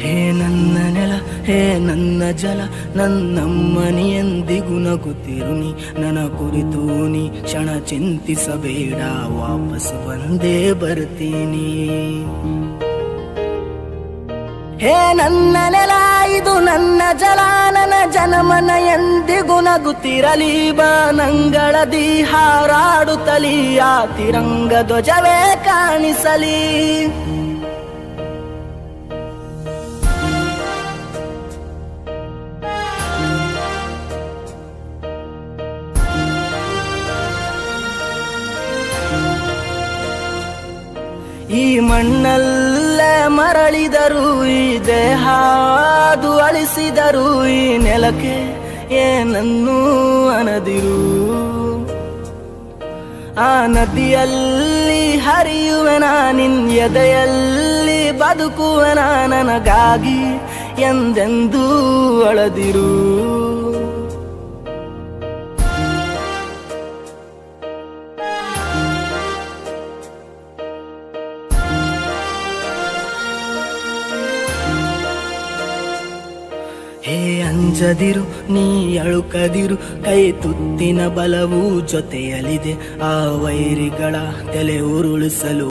ಹೇ ನನ್ನ ನೆಲ, ಹೇ ನನ್ನ ಜಲ, ನನ್ನಮ್ಮನಿ ಎಂದಿಗೂ ನಗುತ್ತಿರುನಿ. ನನ್ನ ಕುರಿತು ನೀ ಕ್ಷಣ ಚಿಂತಿಸಬೇಡ, ವಾಪಸ್ ಬಂದೇ ಬರ್ತೀನಿ. ಹೇ ನನ್ನ ನೆಲ, ಇದು ನನ್ನ ಜಲ, ನನ್ನ ಜನಮನ ಎಂದಿಗೂ ನಗುತ್ತಿರಲಿ. ಬಾನಂಗಳದಿ ಹಾರಾಡುತ್ತಲಿ, ಆ ತಿರಂಗ ಧ್ವಜವೇ ಕಾಣಿಸಲಿ. ಈ ಮಣ್ಣಲ್ಲೇ ಮರಳಿದರು, ಈ ದೇಹಾದು ಅಳಿಸಿದರು, ಈ ನೆಲಕ್ಕೆ ಏನನ್ನೂ ಅನದಿರು. ಆ ನದಿಯಲ್ಲಿ ಹರಿಯುವೆನ, ನಿನ್ ಎದೆಯಲ್ಲಿ ಬದುಕುವೆನ, ನನಗಾಗಿ ಎಂದೆಂದೂ ಅಳದಿರು. ಹೇ ಅಂಜದಿರು, ನೀ ಅಳುಕದಿರು, ಕೈ ತುತ್ತಿನ ಬಲವು ಜೊತೆಯಲಿದೆ. ಆ ವೈರಿಗಳ ತಲೆ ಉರುಳಿಸಲು